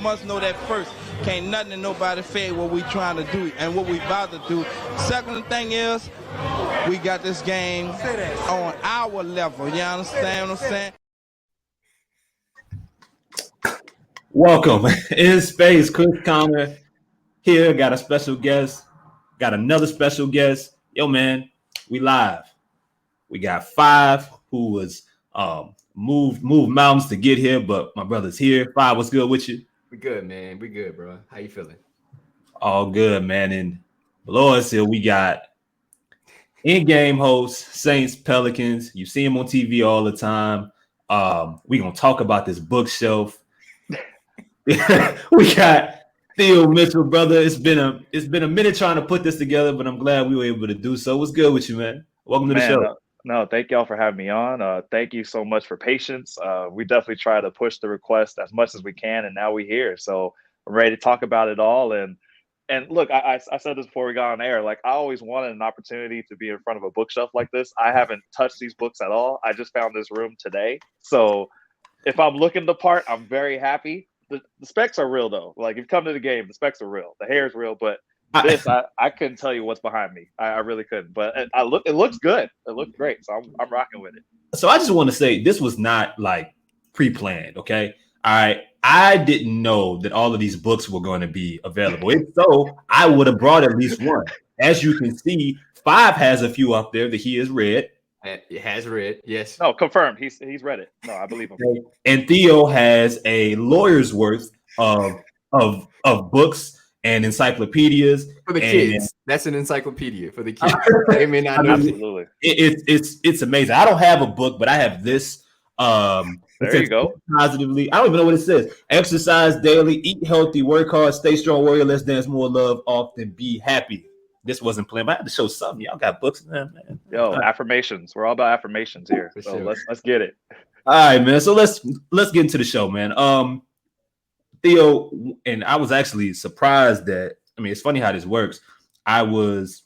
Must know that first. Can't nothing and nobody fade what we trying to do and what we about to do. Second thing is, we got this game on our level. You understand what I'm saying? Welcome. In space, Chris Connor here. Got a special guest. Got another special guest. Yo, man, we live. We got Five, who was moved mountains to get here, but my brother's here. Five, what's good with you? We good, man. We good, bro. How you feeling? All good, man. And below us here, we got in-game host, Saints, Pelicans. You see him on TV all the time. We're going to talk about this bookshelf. We got Theo Mitchell, brother. It's been a minute trying to put this together, but I'm glad we were able to do so. What's good with you, man? Welcome to the show. No, thank y'all for having me on. Thank you so much for patience. We definitely try to push the request as much as we can, and now we're here. So I'm ready to talk about it all. And look, I said this before we got on air. Like, I always wanted an opportunity to be in front of a bookshelf like this. I haven't touched these books at all. I just found this room today. So if I'm looking the part, I'm very happy. The specs are real, though. Like, if you come to the game, the specs are real. The hair is real, but this, I couldn't tell you what's behind me. I really couldn't. But it looks good. It looks great. So I'm rocking with it. So I just want to say this was not like pre-planned. Okay. All right. I didn't know that all of these books were going to be available. If so, I would have brought at least one. As you can see, Five has a few up there that he has read. It has read, yes. No, confirmed. He's read it. No, I believe him. And Theo has a lawyer's worth of books and encyclopedias for the kids. That's an encyclopedia for the kids. They may not know. Absolutely. It's amazing. I don't have a book, but I have this. There you go. Positively, I don't even know what it says. Exercise daily, eat healthy, work hard, stay strong, warrior, less dance, more love, often be happy. This wasn't planned, but I had to show something. Y'all got books, man. Yo, affirmations. We're all about affirmations here. So sure. let's get it. All right, man. So let's get into the show, man. Theo, and I was actually surprised that, I mean, it's funny how this works. I was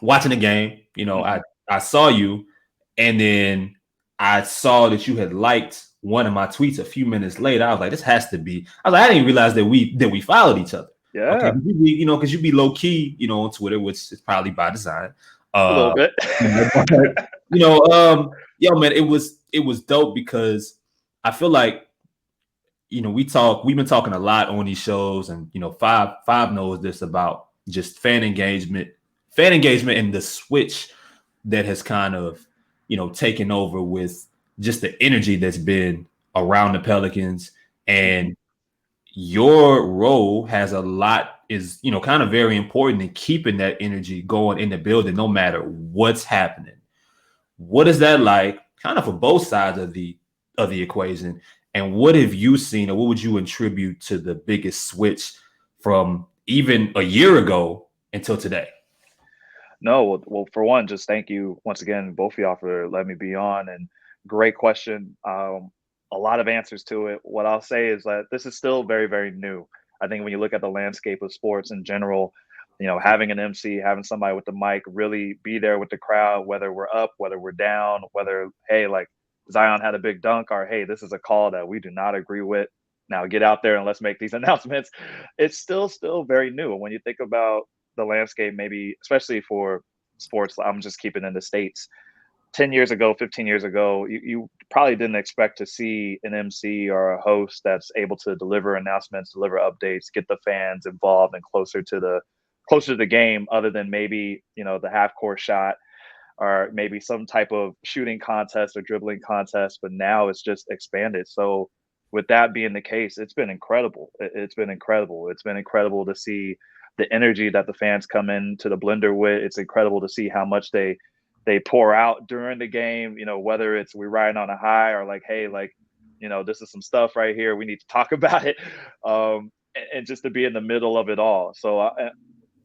watching the game, I saw you, and then I saw that you had liked one of my tweets a few minutes later. I was like, this has to be. I was like, I didn't realize that we followed each other. Yeah. Okay? Because you be low key, on Twitter, which is probably by design. A little bit. Yo, man, it was dope because I feel like, we've been talking a lot on these shows, and Five knows this about just fan engagement and the switch that has kind of, taken over with just the energy that's been around the Pelicans. And your role is kind of very important in keeping that energy going in the building, no matter what's happening. What is that like, kind of for both sides of the equation? And what have you seen, or what would you attribute to the biggest switch from even a year ago until today? No, well, for one, just thank you once again, both of y'all, for letting me be on. And great question. A lot of answers to it. What I'll say is that this is still very, very new. I think when you look at the landscape of sports in general, having an MC, having somebody with the mic, really be there with the crowd, whether we're up, whether we're down, whether, hey, like Zion had a big dunk, or hey, this is a call that we do not agree with. Now get out there and let's make these announcements. It's still very new. And when you think about the landscape, maybe especially for sports, I'm just keeping in the States. 10 years ago, 15 years ago, you probably didn't expect to see an MC or a host that's able to deliver announcements, deliver updates, get the fans involved and closer to the game, other than maybe, the half court shot or maybe some type of shooting contest or dribbling contest. But now it's just expanded. So with that being the case, it's been incredible. It's been incredible. It's been incredible to see the energy that the fans come into the blender with. It's incredible to see how much they pour out during the game, whether it's we're riding on a high or like, hey, like, this is some stuff right here, we need to talk about it. And just to be in the middle of it all. So,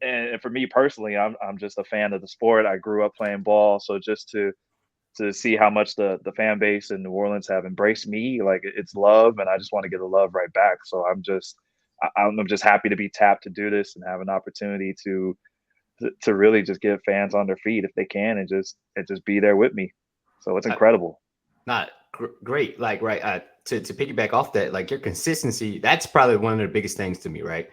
and for me personally, I'm just a fan of the sport. I grew up playing ball. So just to see how much the fan base in New Orleans have embraced me, like, it's love, and I just want to get the love right back. So I'm just happy to be tapped to do this and have an opportunity to really just get fans on their feet if they can, and just be there with me. So it's incredible. Great. Like, right. To piggyback off that, like your consistency, that's probably one of the biggest things to me, right?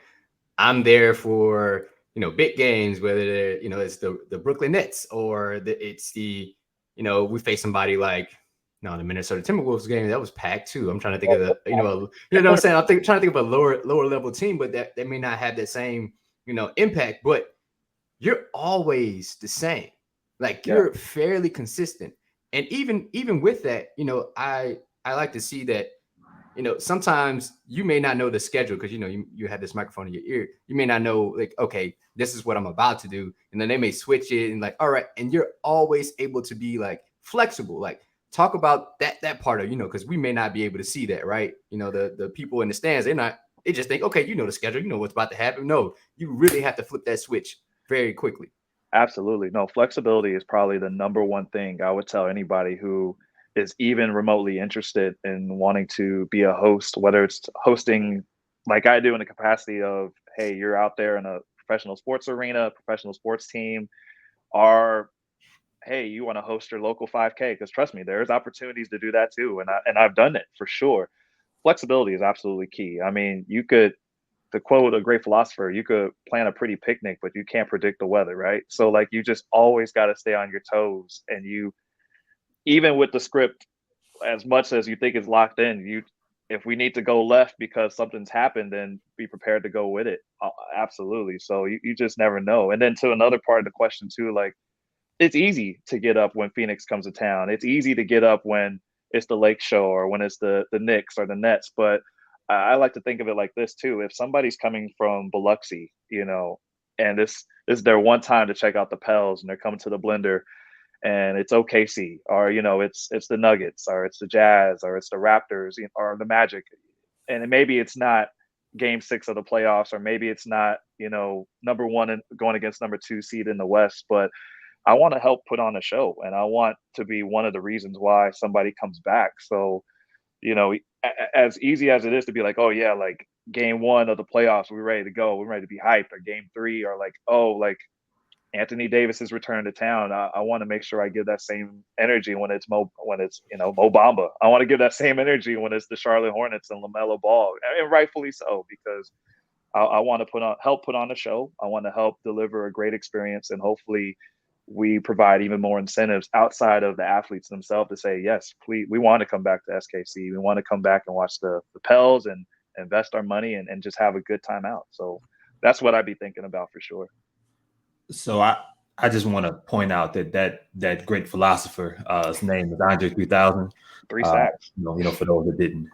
I'm there for, big games, whether they're, it's the Brooklyn Nets or it's the, we face somebody like, no, the Minnesota Timberwolves game that was packed too. I'm trying to think of the, you know what I'm saying? Trying to think of a lower level team, but that they may not have that same, impact. But you're always the same. Like you're fairly consistent, and even with that, I like to see that. Sometimes you may not know the schedule because you have this microphone in your ear. You may not know, like, okay, this is what I'm about to do, and then they may switch it and like, all right, and you're always able to be like flexible. Like, talk about that part of because we may not be able to see that, right? The people in the stands, they just think, okay, the schedule, what's about to happen. No, you really have to flip that switch very quickly. Absolutely. No, flexibility is probably the number one thing I would tell anybody who is even remotely interested in wanting to be a host, whether it's hosting like I do in the capacity of, hey, you're out there in a professional sports arena, professional sports team, or hey, you want to host your local 5K? Because trust me, there's opportunities to do that too. And I've done it for sure. Flexibility is absolutely key. I mean, you could, to quote a great philosopher, you could plan a pretty picnic, but you can't predict the weather, right? So like you just always got to stay on your toes. And you, even with the script, as much as you think it's locked in, if we need to go left because something's happened, then be prepared to go with it. Absolutely. So you just never know. And then to another part of the question too, like it's easy to get up when Phoenix comes to town. It's easy to get up when it's the Lake Show or when it's the Knicks or the Nets. But I like to think of it like this too. If somebody's coming from Biloxi, and this is their one time to check out the Pels and they're coming to the Blender and it's OKC or, it's the Nuggets or it's the Jazz or it's the Raptors or the Magic. And maybe it's not game 6 of the playoffs, or maybe it's not, number one and going against number 2 seed in the West, but I want to help put on a show and I want to be one of the reasons why somebody comes back. So, as easy as it is to be like, oh yeah, like game 1 of the playoffs, we're ready to go. We're ready to be hyped, or game 3, or like, oh, like Anthony Davis's return to town. I want to make sure I give that same energy when it's Mo Bamba. I want to give that same energy when it's the Charlotte Hornets and LaMelo Ball, and rightfully so, because I want to help put on a show. I want to help deliver a great experience, and hopefully we provide even more incentives outside of the athletes themselves to say, yes, please, we want to come back to SKC. We want to come back and watch the Pels and invest our money and just have a good time out. So that's what I'd be thinking about for sure. So I just want to point out that great philosopher, his name is Andre 3000. 3 sacks. For those that didn't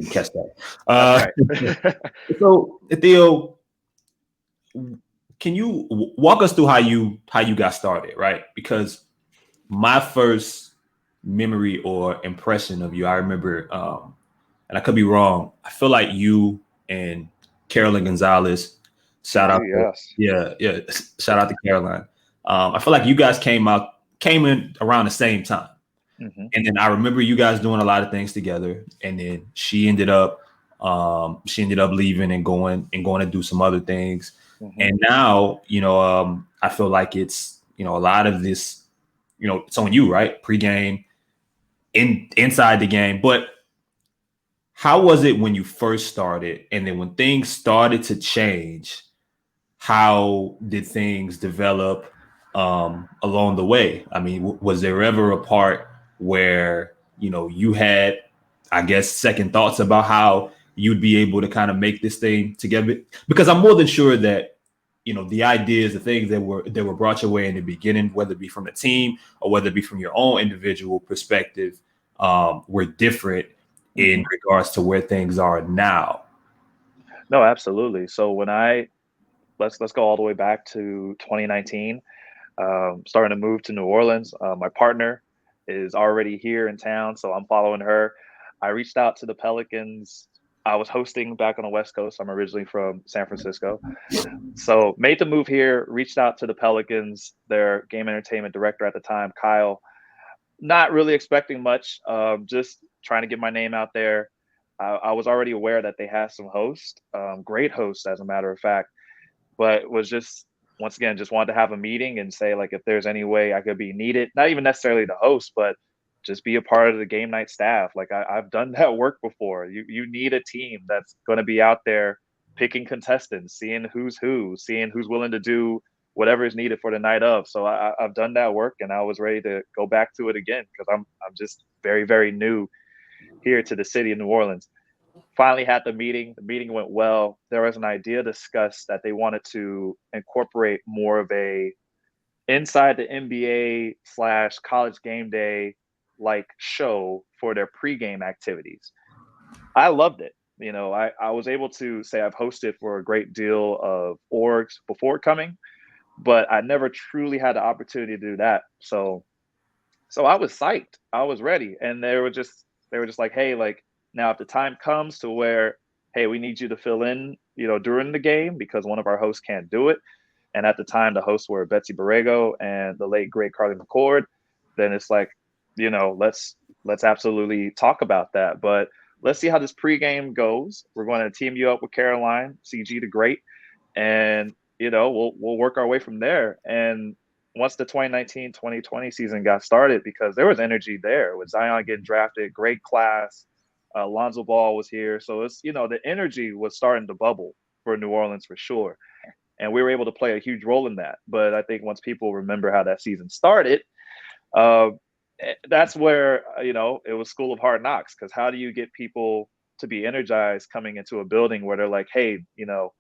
catch that. Right. So Theo, can you walk us through how you got started, right? Because my first memory or impression of you, I remember, and I could be wrong, I feel like you and Carolyn Gonzalez, shout out to Caroline. I feel like you guys came in around the same time. Mm-hmm. And then I remember you guys doing a lot of things together, and then she ended up leaving and going to do some other things. Mm-hmm. And now, I feel like it's, a lot of this, it's on you, right? Pre-game, inside the game. But how was it when you first started? And then when things started to change, how did things develop along the way? I mean, was there ever a part where, you had, I guess, second thoughts about how you'd be able to kind of make this thing together? Because I'm more than sure that, the ideas, the things that were brought your way in the beginning, whether it be from the team or whether it be from your own individual perspective, were different in regards to where things are now. No, absolutely. So when let's go all the way back to 2019, starting to move to New Orleans. My partner is already here in town, so I'm following her. I reached out to the Pelicans. I was hosting back on the West Coast. I'm originally from San Francisco. So made the move here, reached out to the Pelicans, their game entertainment director at the time, Kyle. Not really expecting much, just trying to get my name out there. I was already aware that they had some hosts, great hosts, as a matter of fact, but was just, once again, just wanted to have a meeting and say, like, if there's any way I could be needed, not even necessarily the host, but just be a part of the game night staff. Like I've done that work before. You need a team that's going to be out there picking contestants, seeing who's who, seeing who's willing to do whatever is needed for the night of. So I've done that work, and I was ready to go back to it again because I'm just very, very new here to the city of New Orleans. Finally had the meeting. The meeting went well. There was an idea discussed that they wanted to incorporate more of a inside the NBA / college game day like show for their pregame activities. I loved it. You know, I was able to say I've hosted for a great deal of orgs before coming, but I never truly had the opportunity to do that. So I was psyched. I was ready. And they were just like, hey, like, now if the time comes to where, hey, we need you to fill in, you know, during the game because one of our hosts can't do it. And at the time, the hosts were Betsy Borrego and the late great Carly McCord. Then it's like, you know, let's absolutely talk about that. But let's see how this pregame goes. We're going to team you up with Caroline, CG the Great, and you know we'll work our way from there. And once the 2019-2020 season got started, because there was energy there with Zion getting drafted, great class. Lonzo Ball was here, so it's, you know, the energy was starting to bubble for New Orleans for sure. And we were able to play a huge role in that. But I think once people remember how that season started, that's where, you know, it was School of Hard Knocks. Because how do you get people to be energized coming into a building where they're like, hey, you know,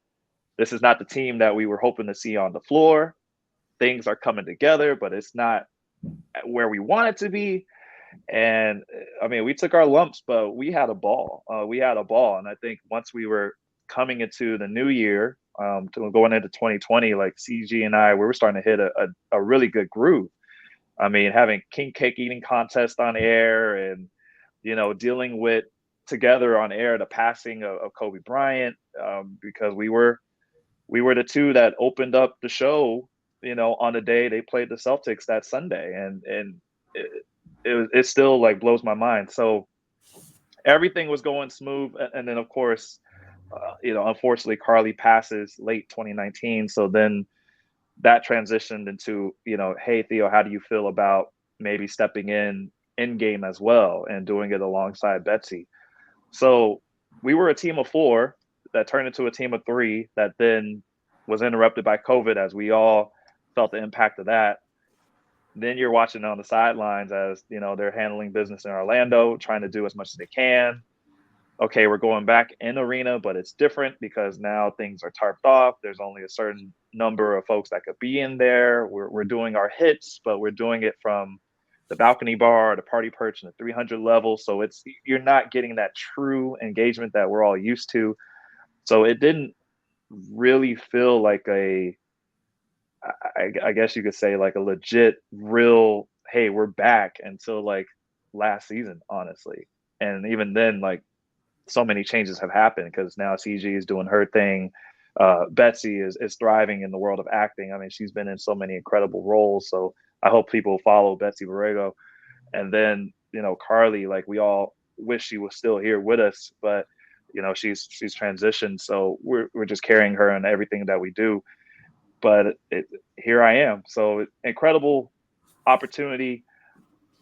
this is not the team that we were hoping to see on the floor. Things are coming together, but it's not where we want it to be. And I mean, we took our lumps, but we had a ball. And I think once we were coming into the new year, going into 2020, like CG and I, we were starting to hit a really good groove. I mean, having king cake eating contest on air and, you know, dealing with together on air the passing of Kobe Bryant, because we were the two that opened up the show, you know, on the day they played the Celtics that Sunday. And it still like blows my mind. So everything was going smooth. And then of course, you know, unfortunately Carly passes late 2019. So then that transitioned into, you know, hey, Theo, how do you feel about maybe stepping in game as well and doing it alongside Betsy? So we were a team of 4 that turned into a team of 3 that then was interrupted by COVID as we all felt the impact of that. Then you're watching on the sidelines as, you know, they're handling business in Orlando, trying to do as much as they can. Okay, we're going back in arena, but it's different because now things are tarped off. There's only a certain number of folks that could be in there. We're doing our hits, but we're doing it from the balcony bar, the party perch, and the 300 level. So you're not getting that true engagement that we're all used to. So it didn't really feel like I guess you could say like a legit, real, hey, we're back until like last season, honestly. And even then, like, so many changes have happened because now CG is doing her thing. Betsy is thriving in the world of acting. I mean, she's been in so many incredible roles. So I hope people follow Betsy Borrego. And then, you know, Carly, like, we all wish she was still here with us, but, you know, she's transitioned. So we're just carrying her in everything that we do. But here I am. So incredible opportunity,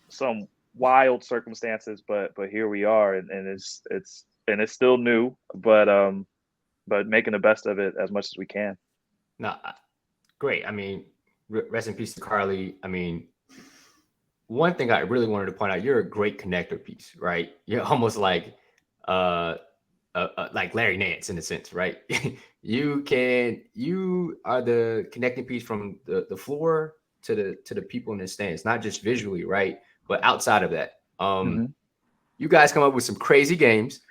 some wild circumstances, but here we are, and it's still new, but making the best of it as much as we can. No, great. I mean, rest in peace to Carly. I mean, one thing I really wanted to point out, you're a great connector piece, right? You're almost like Larry Nance in a sense, right? You are the connecting piece from the floor to the people in the stands, not just visually, right? But outside of that, you guys come up with some crazy games.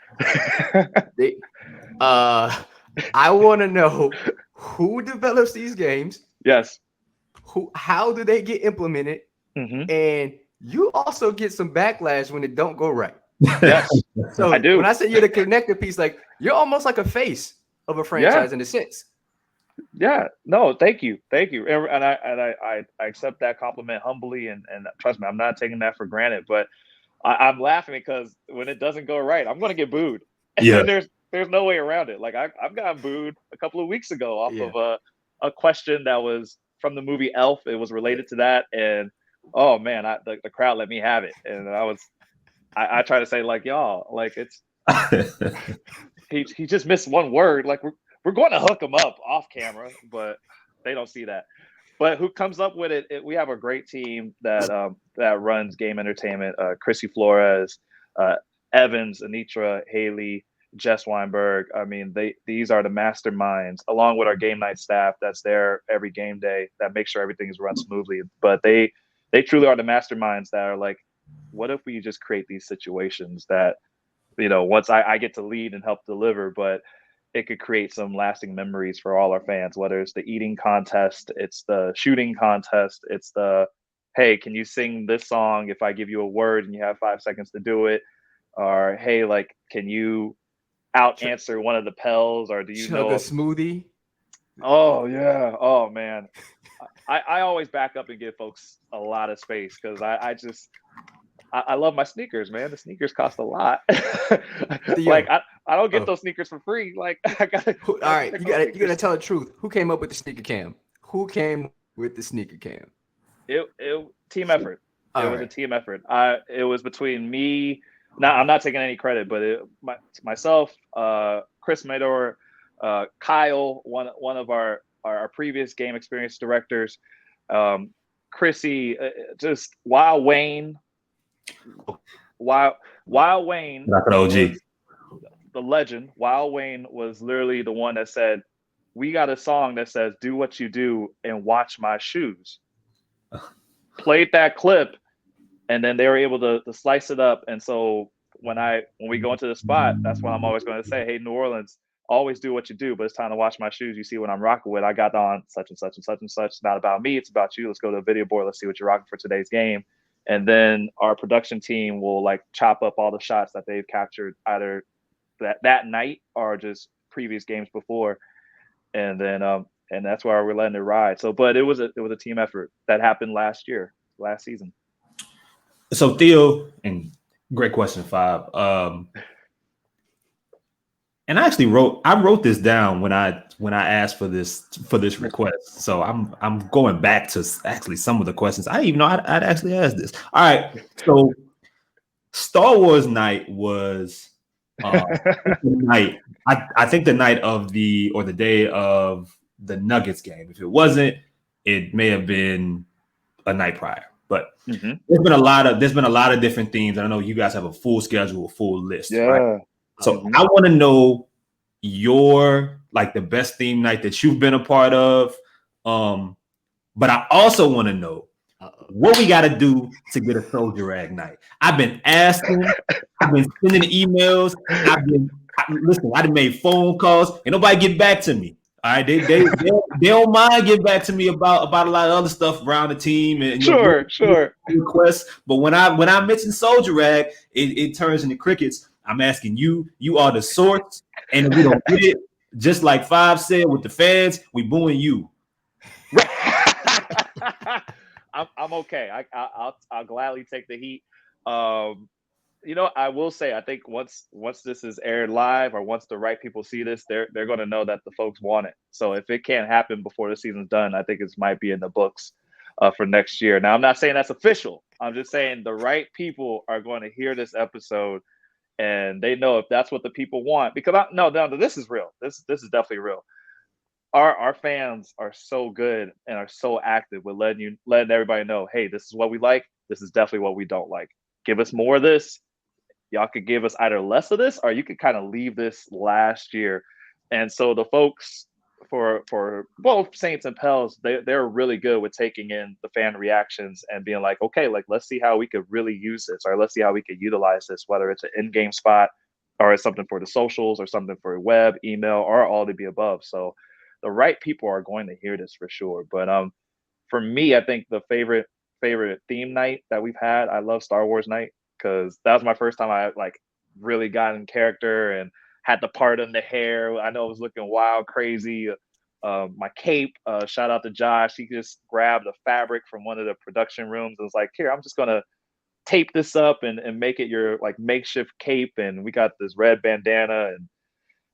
I want to know who develops these games. Yes. How do they get implemented? And you also get some backlash when it don't go right. Yes. So I do. When I say you're the connector piece, like, you're almost like a face of a franchise in a sense. Yeah. No, thank you. And I accept that compliment humbly, and trust me, I'm not taking that for granted. But I'm laughing because when it doesn't go right, I'm going to get booed. Yeah. And there's no way around it. Like I've gotten booed a couple of weeks ago off of a question that was from the movie Elf. It was related to that, and oh man, the crowd let me have it, and I try to say like y'all, like it's he just missed one word. Like we're going to hook him up off camera, but they don't see that. But who comes up with it? We have a great team that runs game entertainment. Chrissy Flores, uh, Evans, Anitra, Haley, Jess Weinberg. I mean, these are the masterminds, along with our game night staff that's there every game day that makes sure everything is run smoothly. But they truly are the masterminds that are like, what if we just create these situations that once I get to lead and help deliver, but it could create some lasting memories for all our fans, whether it's the eating contest, it's the shooting contest, it's the, hey, can you sing this song if I give you a word and you have 5 seconds to do it? Or, hey, like, can you out answer one of the Pels? Or do you Chug know a smoothie? Oh, yeah. Oh, man. I always back up and give folks a lot of space because I love my sneakers, man. The sneakers cost a lot. Like I don't get those sneakers for free. Like I gotta. All right, you gotta tell the truth. Who came up with the sneaker cam? Who came with the sneaker cam? It team effort. It was a team effort. It was between me. Now I'm not taking any credit, but myself, Chris Mador, Kyle, one of our previous game experience directors, Chrissy, just Wayne. While Wayne was the legend, while Wayne was literally the one that said, "We got a song that says do what you do and watch my shoes." Played that clip, and then they were able to slice it up. And so when we go into the spot, that's when I'm always going to say, "Hey, New Orleans, always do what you do, but it's time to watch my shoes. You see what I'm rocking with. I got on such and such and such and such. It's not about me, it's about you. Let's go to the video board. Let's see what you're rocking for today's game." And then our production team will like chop up all the shots that they've captured either that night or just previous games before. And then and that's why we're letting it ride. So but it was a team effort that happened last season. So Theo, and great question, Five. And I actually wrote this down when I asked for this request. So I'm going back to actually some of the questions. I didn't even know I'd actually asked this. All right. So Star Wars night was the night. I think the night of the day of the Nuggets game. If it wasn't, it may have been a night prior. But there's been a lot of different themes. I know you guys have a full schedule, a full list. Yeah. Right? So I want to know your the best theme night that you've been a part of. But I also want to know what we got to do to get a Solja Rag night. I've been asking, I've been sending emails, I done made phone calls, and nobody get back to me. All right, they don't mind getting back to me about a lot of other stuff around the team and sure requests. But when I mention Solja Rag, it turns into crickets. I'm asking you. You are the source, and if we don't get it, just like Five said with the fans, we booing you. I'm okay. I'll gladly take the heat. I will say, I think once this is aired live or once the right people see this, they're going to know that the folks want it. So if it can't happen before the season's done, I think it might be in the books for next year. Now, I'm not saying that's official. I'm just saying the right people are going to hear this episode and they know if that's what the people want. Because no, this is real. This is definitely real. Our fans are so good and are so active with letting everybody know, hey, this is what we like. This is definitely what we don't like. Give us more of this. Y'all could give us either less of this or you could kind of leave this last year. And so the folks for both Saints and Pels, they're really good with taking in the fan reactions and being like, okay, like let's see how we could really use this, or let's see how we could utilize this, whether it's an in-game spot or it's something for the socials or something for web, email, or all of the above. So the right people are going to hear this for sure. But for me, I think the favorite theme night that we've had, I love Star Wars night because that was my first time I like really got in character and had the part in the hair. I know it was looking wild, crazy. My cape, shout out to Josh. He just grabbed the fabric from one of the production rooms and was like, here, I'm just going to tape this up and make it your like makeshift cape. And we got this red bandana and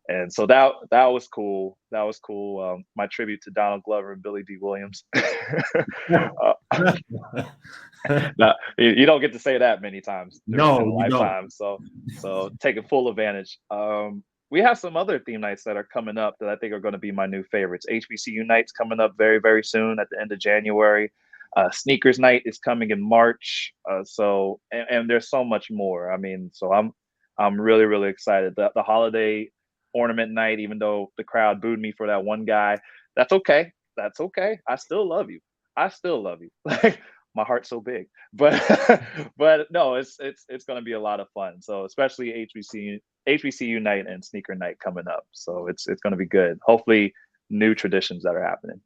And so that was cool. That was cool. My tribute to Donald Glover and Billy D. Williams. No, you don't get to say that many times in a No, you don't. lifetime. So taking full advantage. We have some other theme nights that are coming up that I think are going to be my new favorites. HBCU nights coming up very, very soon at the end of January. Sneakers night is coming in March. And there's so much more. I mean, so I'm really, really excited. The holiday ornament night, even though the crowd booed me for that one guy, that's okay. That's okay. I still love you. Like, my heart's so big, but but no, it's going to be a lot of fun. So especially HBCU night and sneaker night coming up. So it's going to be good. Hopefully, new traditions that are happening.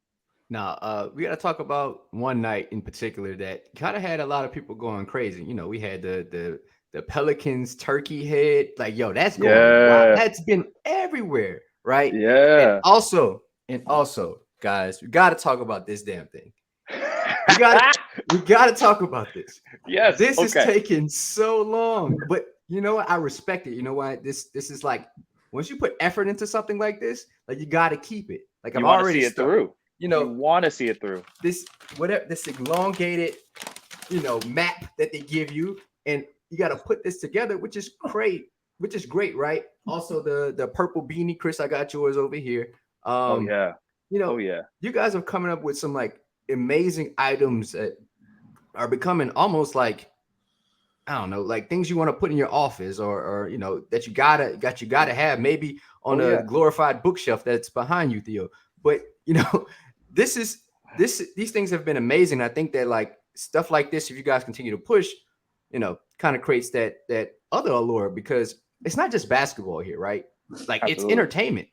Now, we got to talk about one night in particular that kind of had a lot of people going crazy. You know, we had the Pelicans turkey head. Like, yo, that's going wild. That's been everywhere, right? Yeah. And also, guys, we got to talk about this damn thing. We got to talk about this. Yes. This is taking so long, but you know what? I respect it. You know why? This is like, once you put effort into something like this, like, you got to keep it. Like, I'm already see it through. You know, you want to see it through. This elongated, map that they give you, and you got to put this together, which is great, right? Also, the purple beanie, Chris, I got yours over here. You guys are coming up with some like amazing items that are becoming almost like, I don't know, like things you want to put in your office or that you gotta have maybe on a glorified bookshelf that's behind you, Theo. But these things have been amazing. I think that like stuff like this, if you guys continue to push, kind of creates that other allure, because it's not just basketball here, right? Like, Absolutely. It's entertainment.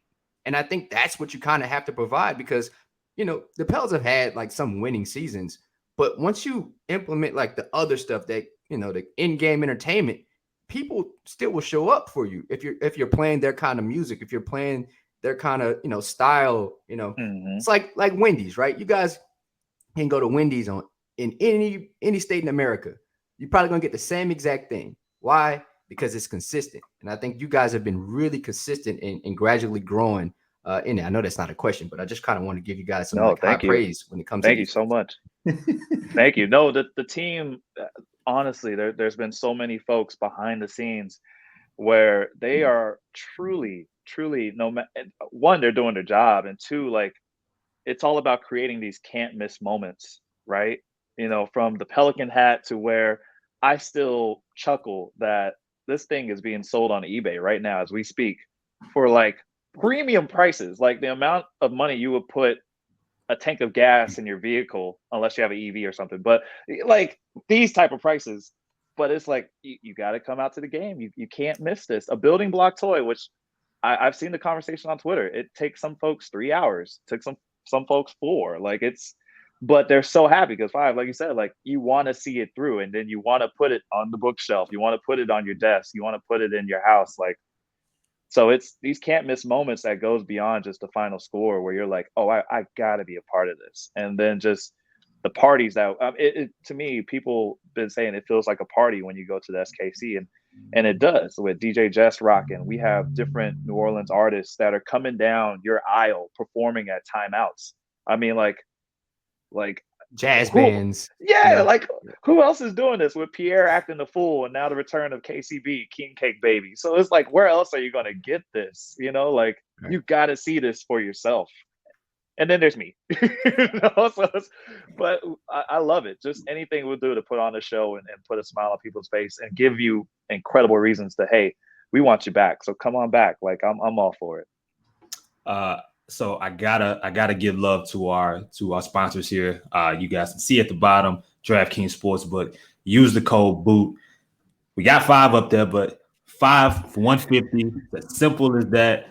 And I think that's what you kind of have to provide, because the Pels have had like some winning seasons, but once you implement like the other stuff that, the in-game entertainment, people still will show up for you. If you're playing their kind of music, if you're playing their kind of, style, It's like Wendy's, right? You guys can go to Wendy's in any state in America. You're probably going to get the same exact thing. Why? Because it's consistent. And I think you guys have been really consistent in gradually growing in it. I know that's not a question, but I just kind of want to give you guys some high praise when it comes to Thank you so much. Thank you. No, the team, honestly, there's been so many folks behind the scenes where they are truly, one, they're doing their job, and two, like, it's all about creating these can't miss moments, right? From the Pelican hat to where I still chuckle that this thing is being sold on eBay right now as we speak for like premium prices, like the amount of money you would put a tank of gas in your vehicle, unless you have an EV or something, but like these type of prices. But it's like, you got to come out to the game. You can't miss this. A building block toy, which I've seen the conversation on Twitter. It takes some folks 3 hours, took some folks 4. Like, but they're so happy because 5, like you said, like, you want to see it through, and then you want to put it on the bookshelf. You want to put it on your desk. You want to put it in your house. Like, so it's these can't miss moments that goes beyond just the final score, where you're like, oh, I gotta be a part of this. And then just the parties that to me, people been saying it feels like a party when you go to the SKC, and it does. With DJ Jess rocking, we have different New Orleans artists that are coming down your aisle performing at timeouts. I mean, like jazz bands. Yeah, like, who else is doing this with Pierre acting the fool, and now the return of KCB, King Cake Baby? So it's like, where else are you going to get this? Like, right. You got to see this for yourself. And then there's me. But I love it. Just anything we'll do to put on a show and put a smile on people's face and give you incredible reasons to, hey, we want you back. So come on back. Like, I'm all for it. So I gotta give love to our sponsors here. You guys can see at the bottom, DraftKings Sportsbook. Use the code BOOT. We got 5 up there, but 5 for $150. As simple as that.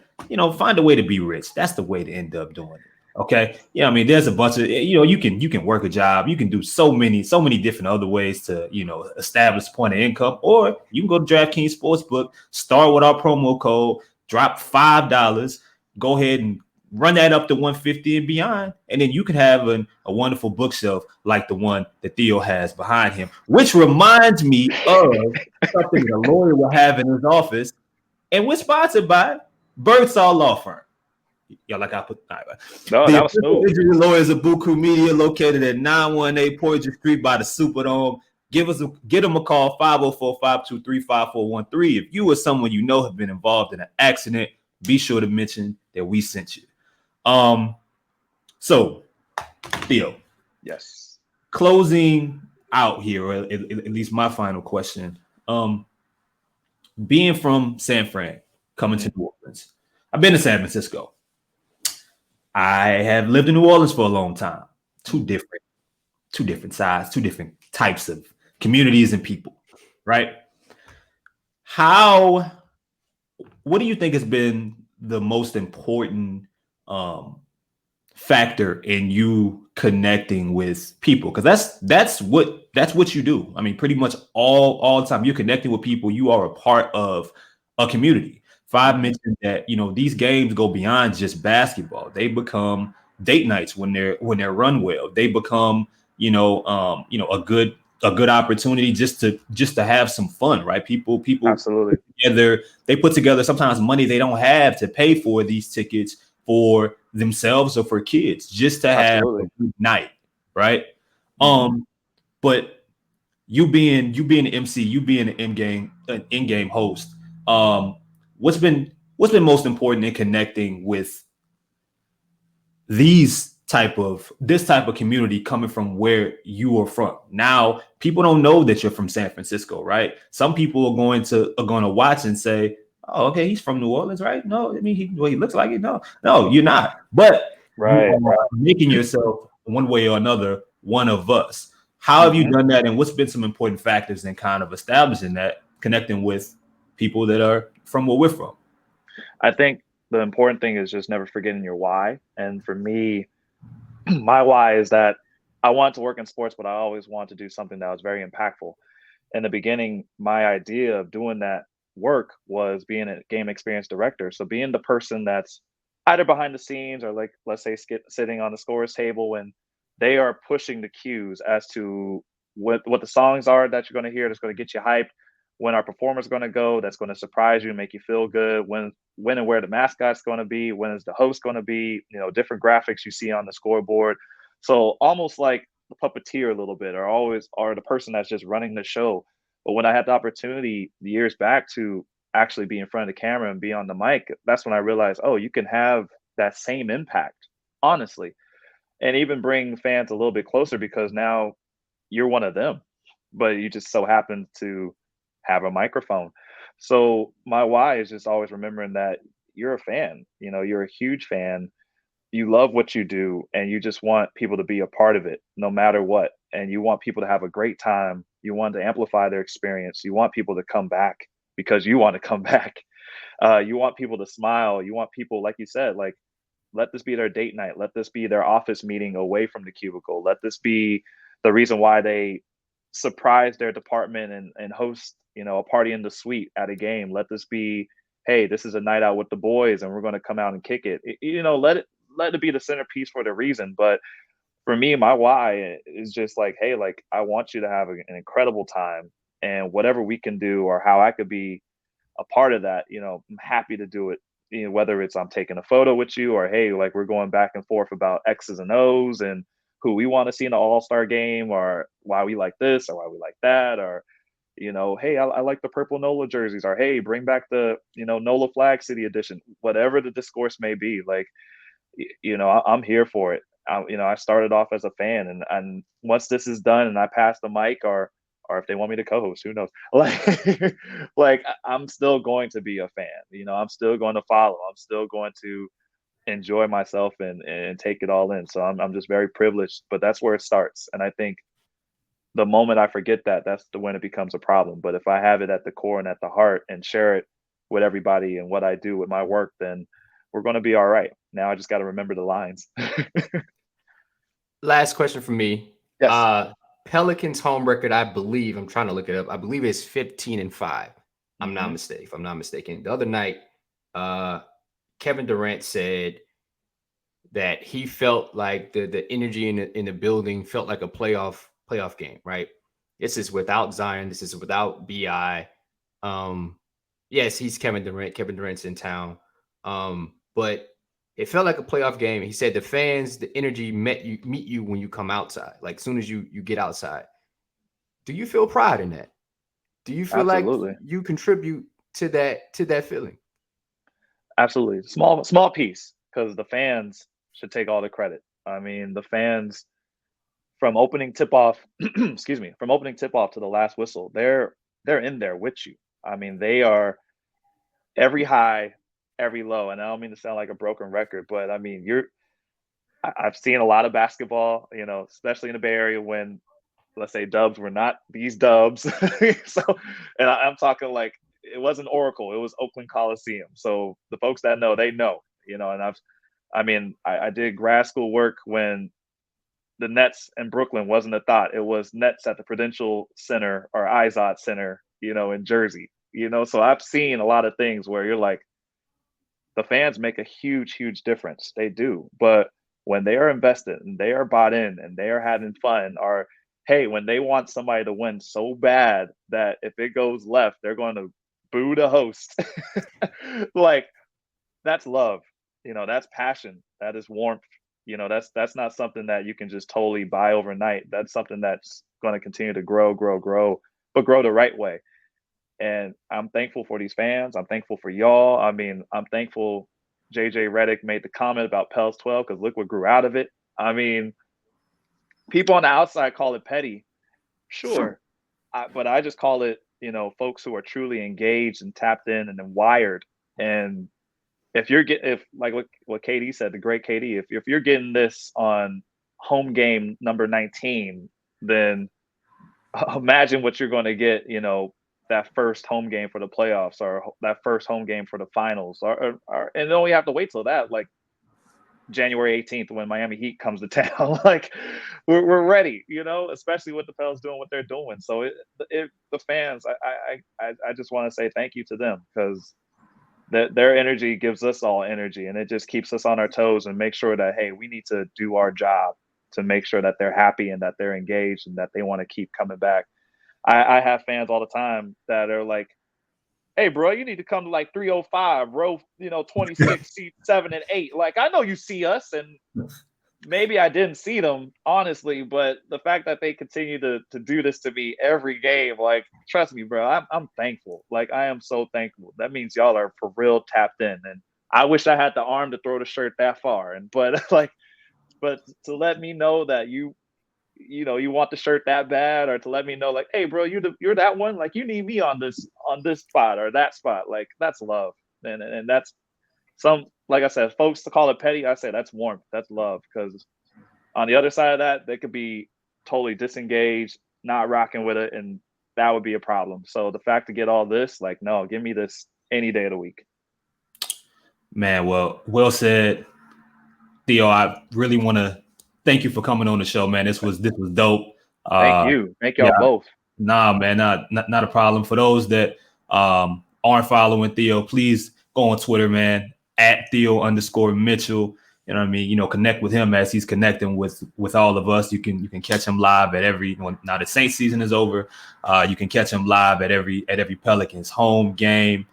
Find a way to be rich. That's the way to end up doing it. Okay. Yeah, I mean, there's a bunch of you can work a job. You can do so many different other ways to establish a point of income, or you can go to DraftKings Sportsbook, start with our promo code, drop $5, go ahead and run that up to $150 and beyond, and then you can have a wonderful bookshelf like the one that Theo has behind him, which reminds me of something the lawyer will have in his office. And we're sponsored by Birdsall Law Firm. Y'all like I put No, the that was smooth. Injury Lawyers of Buku Media, located at 918 Poetry Street by the Superdome. Get them a call, 504-523-5413. If you or someone you know have been involved in an accident, be sure to mention that we sent you. So Theo, Yes, closing out here, or at least my final question. Being from San Fran, coming to New Orleans, I've been to San Francisco. I have lived in New Orleans for a long time. Two different sides, two different types of communities and people, right? What do you think has been the most important factor in you connecting with people? Because that's what you do. I mean, pretty much all the time you're connecting with people. You are a part of a community. Five mentioned that these games go beyond just basketball. They become date nights when they're run well. They become a good opportunity just to have some fun, right? People absolutely. they put together sometimes money they don't have to pay for these tickets for themselves or for kids, just to have a good night, right? But you being an MC, you being an in-game host, what's been most important in connecting with this type of community coming from where you are from? Now, people don't know that you're from San Francisco, right? Some people are going to watch and say, "Oh, okay, he's from New Orleans, right?" No, I mean, he looks like it. No, you're not. But you are making yourself one way or another one of us. How have you done that, and what's been some important factors in kind of establishing that, connecting with people that are from where we're from? I think the important thing is just never forgetting your why. And for me, my why is that I wanted to work in sports, but I always wanted to do something that was very impactful. In the beginning, my idea of doing that work was being a game experience director. So being the person that's either behind the scenes or, like, let's say sitting on the scores table when they are pushing the cues as to what the songs are that you're going to hear that's going to get you hyped, when our performer's going to go that's going to surprise you and make you feel good, when and where the mascot's going to be, when is the host going to be, different graphics you see on the scoreboard. So almost like the puppeteer a little bit, or always are the person that's just running the show. But when I had the opportunity years back to actually be in front of the camera and be on the mic, that's when I realized, oh, you can have that same impact, honestly, and even bring fans a little bit closer, because now you're one of them, but you just so happen to have a microphone. So my why is just always remembering that you're a fan, you're a huge fan. You love what you do, and you just want people to be a part of it no matter what. And you want people to have a great time. You want to amplify their experience. You want people to come back because you want to come back. You want people to smile. You want people, like you said, like, let this be their date night. Let this be their office meeting away from the cubicle. Let this be the reason why they surprise their department and host, a party in the suite at a game. Let this be, hey, this is a night out with the boys and we're going to come out and kick it. Let it be the centerpiece for the reason. But for me, my why is just like, hey, like, I want you to have an incredible time, and whatever we can do or how I could be a part of that, I'm happy to do it. Whether it's I'm taking a photo with you, or hey, like, we're going back and forth about X's and O's and who we want to see in the All-Star game, or why we like this or why we like that, or hey, I like the purple NOLA jerseys, or hey, bring back the NOLA Flag City edition, whatever the discourse may be. Like, I'm here for it. I started off as a fan, and once this is done and I pass the mic, or if they want me to co-host, who knows? Like I'm still going to be a fan. I'm still going to follow. I'm still going to enjoy myself and take it all in. So I'm just very privileged, but that's where it starts. And I think the moment I forget that, that's when it becomes a problem. But if I have it at the core and at the heart and share it with everybody and what I do with my work, then we're going to be all right. Now I just got to remember the lines. Last question for me. Yes. Pelicans home record, I believe, I'm trying to look it up. I believe it's 15-5. I'm not mistaken. If I'm not mistaken. The other night, Kevin Durant said that he felt like the energy in the building felt like a playoff game, right? This is without Zion. This is without BI. Yes, he's Kevin Durant. Kevin Durant's in town. But it felt like a playoff game. He said the fans, the energy meet you when you come outside. Like as soon as you get outside. Do you feel pride in that? Do you feel Absolutely. like you contribute to that feeling? Absolutely. Small piece, because the fans should take all the credit. I mean, the fans from opening tip off, excuse me, from opening tip off to the last whistle, they're in there with you. I mean, they are every high, every low. And I don't mean to sound like a broken record, but I mean, I've seen a lot of basketball, especially in the Bay Area when, let's say, dubs were not these dubs. So, and I'm talking like it wasn't Oracle, it was Oakland Coliseum. So the folks that know, they know, and I did grad school work when the Nets in Brooklyn wasn't a thought. It was Nets at the Prudential Center or Izod Center, in Jersey, so I've seen a lot of things where you're like, the fans make a huge, huge difference. They do. But when they are invested and they are bought in and they are having fun, or hey, when they want somebody to win so bad that if it goes left, they're going to boo the host. Like, that's love. That's passion. That is warmth. That's not something that you can just totally buy overnight. That's something that's going to continue to grow, but grow the right way. And I'm thankful for these fans. I'm thankful for y'all. I mean, I'm thankful JJ Redick made the comment about Pels 12, because look what grew out of it. I mean, people on the outside call it petty. Sure. But I just call it, folks who are truly engaged and tapped in and then wired. And if like what KD said, the great KD, if you're getting this on home game number 19, then imagine what you're going to get, that first home game for the playoffs, or that first home game for the finals, and then we have to wait till that, like January 18th, when Miami Heat comes to town. Like, we're ready, especially with the Pels doing what they're doing. So the fans, I just want to say thank you to them, because their energy gives us all energy, and it just keeps us on our toes and make sure that, hey, we need to do our job to make sure that they're happy and that they're engaged and that they want to keep coming back. I have fans all the time that are like, hey, bro, you need to come to like 305, row, 26, seat 7 and 8. Like, I know you see us, and maybe I didn't see them, honestly, but the fact that they continue to do this to me every game, like, trust me, bro, I'm thankful. Like, I am so thankful. That means y'all are for real tapped in. And I wish I had the arm to throw the shirt that far. But to let me know that you want the shirt that bad, or to let me know, like, hey, bro, you're that one, like, you need me on this spot or that spot, like, that's love. And that's like I said, folks to call it petty, I say that's warmth, that's love. Because on the other side of that, they could be totally disengaged, not rocking with it, and that would be a problem. So the fact to get all this, like, no, give me this any day of the week. Man, well said, Theo. I really want to thank you for coming on the show, man. This was dope. Thank you. Thank y'all both. Nah, man, not a problem. For those that aren't following Theo, please go on Twitter, man, at Theo_Mitchell. You know what I mean? Connect with him as he's connecting with all of us. You can catch him live at every, now the Saints season is over. You can catch him live at every Pelicans home game.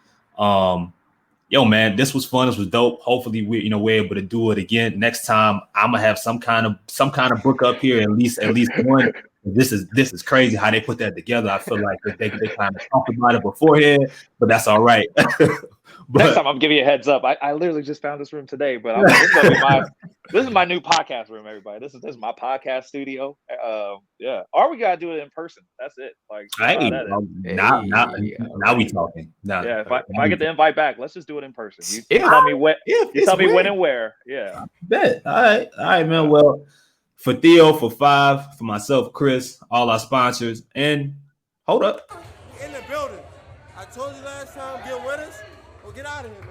Yo, man, this was fun. This was dope. Hopefully we're able to do it again. Next time I'm gonna have some kind of book up here, at least one. This is crazy how they put that together. I feel like they kind of talked about it beforehand, but that's all right. Next time I'm giving you a heads up. I literally just found this room today, but I'm like, this is my new podcast room, everybody. This is my podcast studio. Yeah. Or we gotta do it in person. That's it. Like, now we talking. Yeah, if I get the invite back, let's just do it in person. You tell me when. You tell me when and where. Yeah. Bet. All right, man. Well, for Theo, for Five, for myself, Chris, all our sponsors, and hold up. In the building. I told you last time, get with us. Well, get out of here, man.